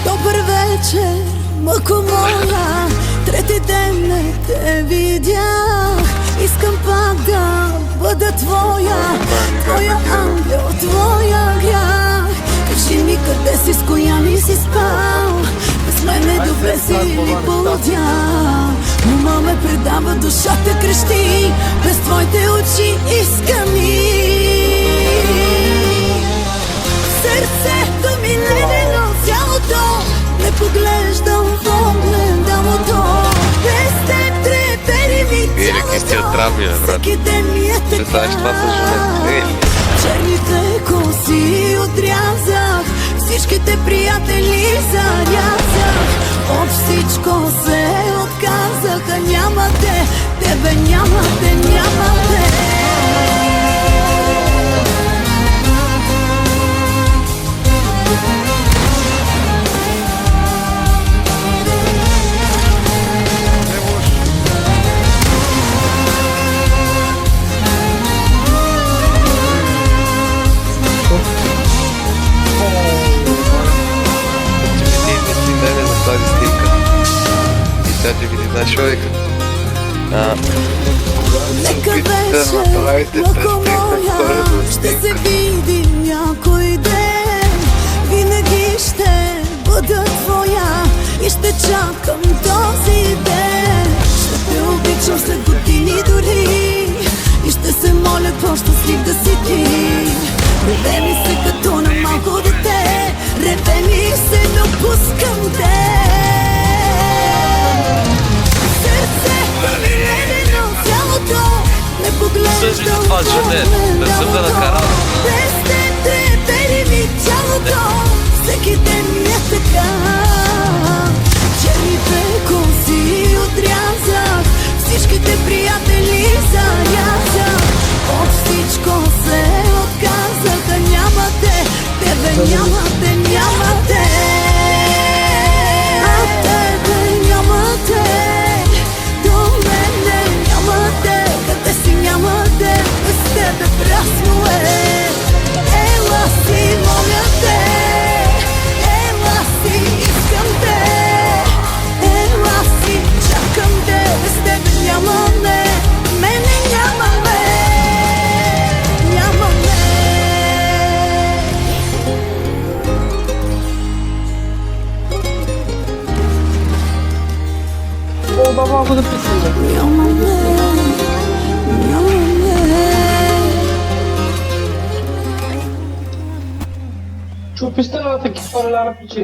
Добър вечер, мъко моя, трети ден не те видях. Искам пак да бъда твоя, твоя ангел, твоя грях. Кажи ми къде си, с коя ли си спал, без мене добре си ли полудял. Ума ме предава, душата крещи, без твоите очи искани. Сърцето ми ледено, цялото не поглеждам в огледалото. Без теб трепери ми цялото, всеки ден ми е така. Черните коси отрязах, всичките приятели зарязах. От всичко се отказах, а няма те, тебе няма те, няма те. Нека беше, мъко моя, ще се видим някой ден. Винаги ще бъда твоя и ще чакам този ден. Ще те обичам след години дори и ще се моля по-щастлив да си ти. Реве ми се като на малко дете, реве ми се, допускам те. Не поглеждам в огледалото, без теб трепери ми тялото, всеки ден ми е така. Черните коси отрязах, всичките приятели зарязах. От всичко се отказах, а няма те, тебе няма те, няма те. А тебе няма те. Без тебе прасно е. Ела си, моля те, ела си, искам те, ела си, чакам те. Без тебе нямаме, мене нямаме, нямаме. О, малко да присъда. Нямаме. Чупи стената, ки параляра пичи.